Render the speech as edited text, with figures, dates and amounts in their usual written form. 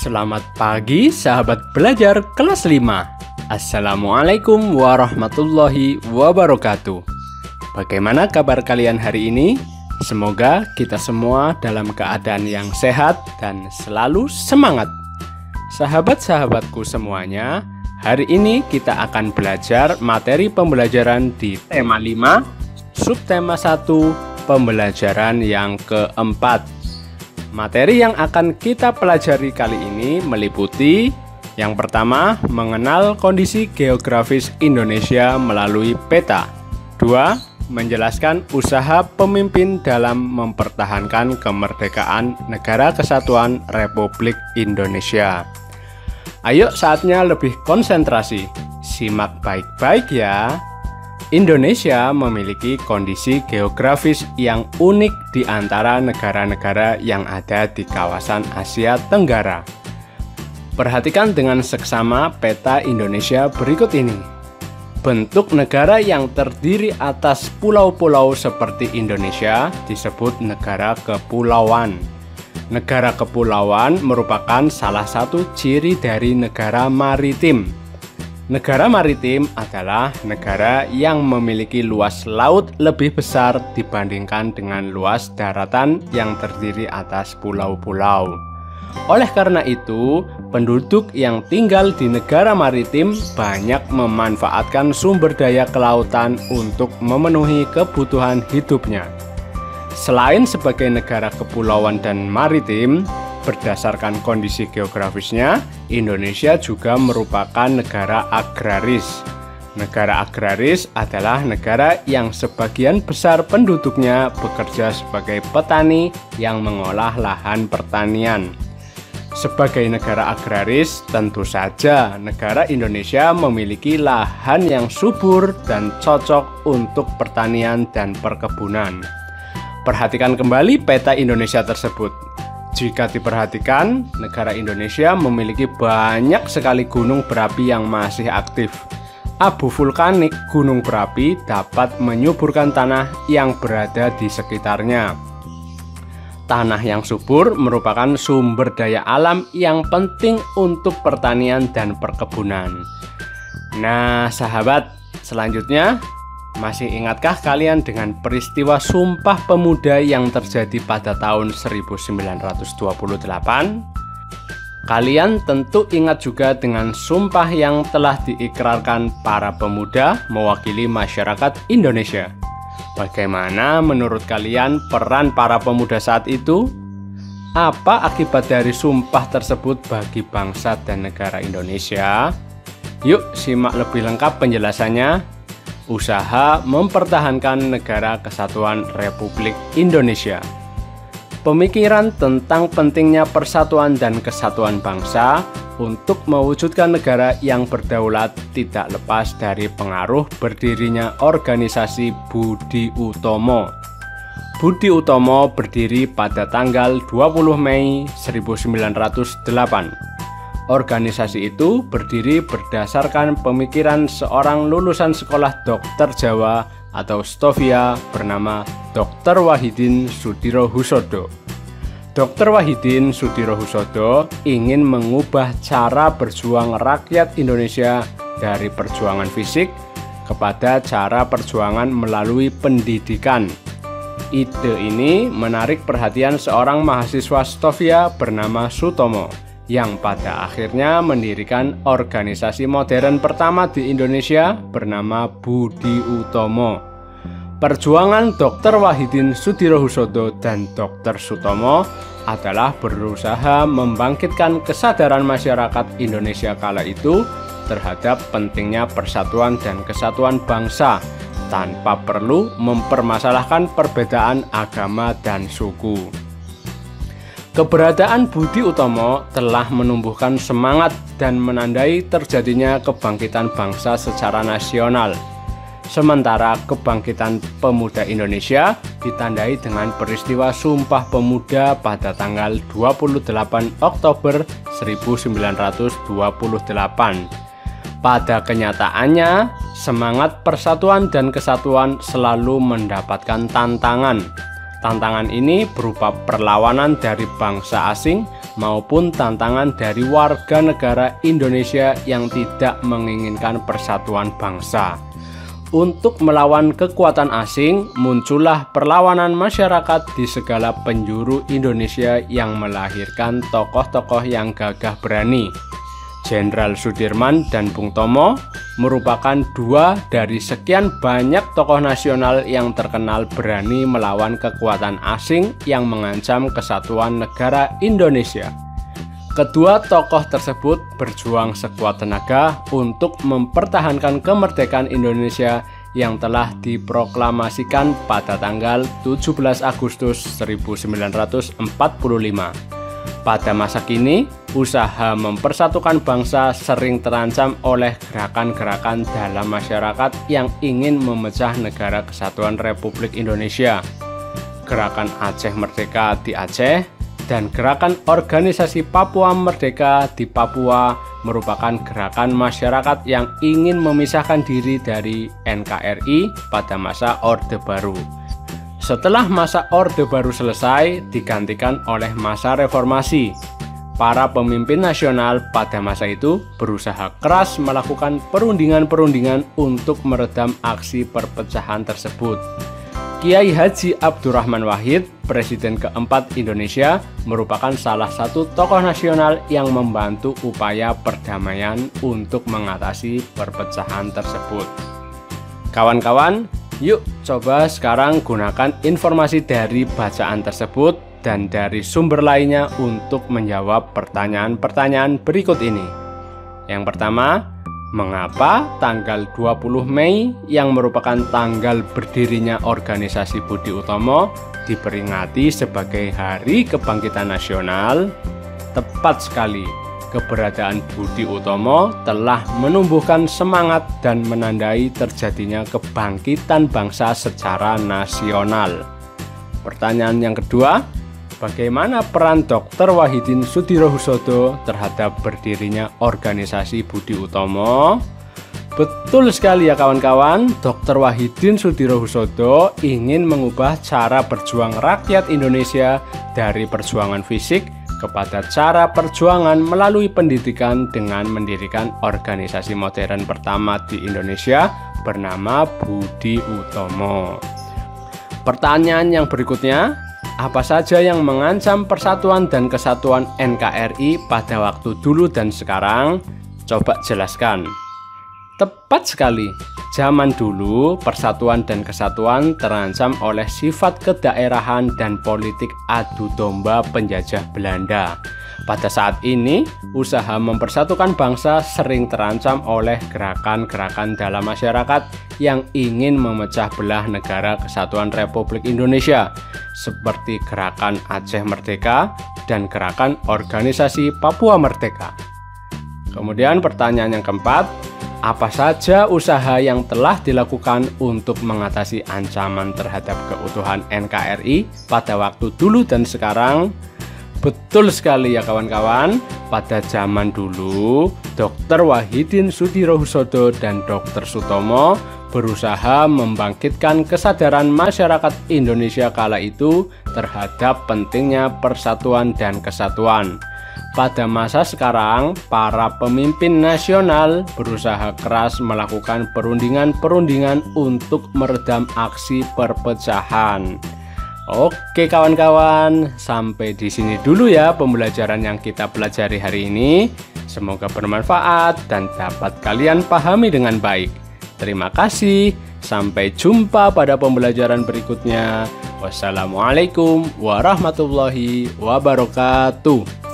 Selamat pagi sahabat belajar kelas 5. Assalamualaikum warahmatullahi wabarakatuh. Bagaimana kabar kalian hari ini? Semoga kita semua dalam keadaan yang sehat dan selalu semangat. Sahabat-sahabatku semuanya, hari ini kita akan belajar materi pembelajaran di tema 5, subtema 1, pembelajaran yang keempat. Materi yang akan kita pelajari kali ini meliputi yang pertama, mengenal kondisi geografis Indonesia melalui peta. 2. Menjelaskan usaha pemimpin dalam mempertahankan kemerdekaan Negara Kesatuan Republik Indonesia. Ayo saatnya lebih konsentrasi. Simak baik-baik ya. Indonesia memiliki kondisi geografis yang unik di antara negara-negara yang ada di kawasan Asia Tenggara. Perhatikan dengan seksama peta Indonesia berikut ini. Bentuk negara yang terdiri atas pulau-pulau seperti Indonesia disebut negara kepulauan. Negara kepulauan merupakan salah satu ciri dari negara maritim. Negara maritim adalah negara yang memiliki luas laut lebih besar dibandingkan dengan luas daratan yang terdiri atas pulau-pulau. Oleh karena itu, penduduk yang tinggal di negara maritim banyak memanfaatkan sumber daya kelautan untuk memenuhi kebutuhan hidupnya. Selain sebagai negara kepulauan dan maritim, berdasarkan kondisi geografisnya, Indonesia juga merupakan negara agraris. Negara agraris adalah negara yang sebagian besar penduduknya bekerja sebagai petani yang mengolah lahan pertanian. Sebagai negara agraris, tentu saja negara Indonesia memiliki lahan yang subur dan cocok untuk pertanian dan perkebunan. Perhatikan kembali peta Indonesia tersebut. Jika diperhatikan, negara Indonesia memiliki banyak sekali gunung berapi yang masih aktif. Abu vulkanik gunung berapi dapat menyuburkan tanah yang berada di sekitarnya. Tanah yang subur merupakan sumber daya alam yang penting untuk pertanian dan perkebunan. Nah, sahabat, selanjutnya, masih ingatkah kalian dengan peristiwa Sumpah Pemuda yang terjadi pada tahun 1928? Kalian tentu ingat juga dengan sumpah yang telah diikrarkan para pemuda mewakili masyarakat Indonesia. Bagaimana menurut kalian peran para pemuda saat itu? Apa akibat dari sumpah tersebut bagi bangsa dan negara Indonesia? Yuk simak lebih lengkap penjelasannya. Usaha mempertahankan Negara Kesatuan Republik Indonesia. Pemikiran tentang pentingnya persatuan dan kesatuan bangsa untuk mewujudkan negara yang berdaulat tidak lepas dari pengaruh berdirinya organisasi Budi Utomo. Budi Utomo berdiri pada tanggal 20 Mei 1908. Organisasi itu berdiri berdasarkan pemikiran seorang lulusan sekolah dokter Jawa atau Stovia bernama Dr. Wahidin Sudirohusodo. Dr. Wahidin Sudirohusodo ingin mengubah cara berjuang rakyat Indonesia dari perjuangan fisik kepada cara perjuangan melalui pendidikan. Ide ini menarik perhatian seorang mahasiswa Stovia bernama Sutomo, yang pada akhirnya mendirikan organisasi modern pertama di Indonesia bernama Budi Utomo. Perjuangan Dr. Wahidin Sudirohusodo dan Dr. Sutomo adalah berusaha membangkitkan kesadaran masyarakat Indonesia kala itu terhadap pentingnya persatuan dan kesatuan bangsa tanpa perlu mempermasalahkan perbedaan agama dan suku. Keberadaan Budi Utomo telah menumbuhkan semangat dan menandai terjadinya kebangkitan bangsa secara nasional. Sementara kebangkitan pemuda Indonesia ditandai dengan peristiwa Sumpah Pemuda pada tanggal 28 Oktober 1928. Pada kenyataannya, semangat persatuan dan kesatuan selalu mendapatkan tantangan. Tantangan ini berupa perlawanan dari bangsa asing maupun tantangan dari warga negara Indonesia yang tidak menginginkan persatuan bangsa. Untuk melawan kekuatan asing, muncullah perlawanan masyarakat di segala penjuru Indonesia yang melahirkan tokoh-tokoh yang gagah berani. Jenderal Sudirman dan Bung Tomo merupakan dua dari sekian banyak tokoh nasional yang terkenal berani melawan kekuatan asing yang mengancam kesatuan negara Indonesia. Kedua tokoh tersebut berjuang sekuat tenaga untuk mempertahankan kemerdekaan Indonesia yang telah diproklamasikan pada tanggal 17 Agustus 1945. Pada masa kini, usaha mempersatukan bangsa sering terancam oleh gerakan-gerakan dalam masyarakat yang ingin memecah negara kesatuan Republik Indonesia. Gerakan Aceh Merdeka di Aceh dan gerakan organisasi Papua Merdeka di Papua merupakan gerakan masyarakat yang ingin memisahkan diri dari NKRI pada masa Orde Baru. Setelah masa Orde Baru selesai, digantikan oleh masa reformasi. Para pemimpin nasional pada masa itu berusaha keras melakukan perundingan-perundingan untuk meredam aksi perpecahan tersebut. Kiai Haji Abdurrahman Wahid, Presiden keempat Indonesia, merupakan salah satu tokoh nasional yang membantu upaya perdamaian untuk mengatasi perpecahan tersebut. Kawan-kawan, yuk coba sekarang gunakan informasi dari bacaan tersebut dan dari sumber lainnya untuk menjawab pertanyaan-pertanyaan berikut ini. Yang pertama, mengapa tanggal 20 Mei yang merupakan tanggal berdirinya organisasi Budi Utomo diperingati sebagai Hari Kebangkitan Nasional? Tepat sekali. Keberadaan Budi Utomo telah menumbuhkan semangat dan menandai terjadinya kebangkitan bangsa secara nasional. Pertanyaan yang kedua, bagaimana peran Dr. Wahidin Soedirohoesodo terhadap berdirinya organisasi Budi Utomo? Betul sekali ya kawan-kawan, Dr. Wahidin Soedirohoesodo ingin mengubah cara berjuang rakyat Indonesia dari perjuangan fisik kepada cara perjuangan melalui pendidikan dengan mendirikan organisasi modern pertama di Indonesia bernama Budi Utomo. Pertanyaan yang berikutnya, apa saja yang mengancam persatuan dan kesatuan NKRI pada waktu dulu dan sekarang? Coba jelaskan. Tepat sekali, zaman dulu persatuan dan kesatuan terancam oleh sifat kedaerahan dan politik adu domba penjajah Belanda. Pada saat ini, usaha mempersatukan bangsa sering terancam oleh gerakan-gerakan dalam masyarakat yang ingin memecah belah negara kesatuan Republik Indonesia, seperti gerakan Aceh Merdeka dan gerakan organisasi Papua Merdeka. Kemudian pertanyaan yang keempat, apa saja usaha yang telah dilakukan untuk mengatasi ancaman terhadap keutuhan NKRI pada waktu dulu dan sekarang? Betul sekali ya kawan-kawan, pada zaman dulu Dr. Wahidin Soedirohoesodo dan Dr. Sutomo berusaha membangkitkan kesadaran masyarakat Indonesia kala itu terhadap pentingnya persatuan dan kesatuan. Pada masa sekarang, para pemimpin nasional berusaha keras melakukan perundingan-perundingan untuk meredam aksi perpecahan. Oke kawan-kawan, sampai di sini dulu ya pembelajaran yang kita pelajari hari ini. Semoga bermanfaat dan dapat kalian pahami dengan baik. Terima kasih, sampai jumpa pada pembelajaran berikutnya. Wassalamualaikum warahmatullahi wabarakatuh.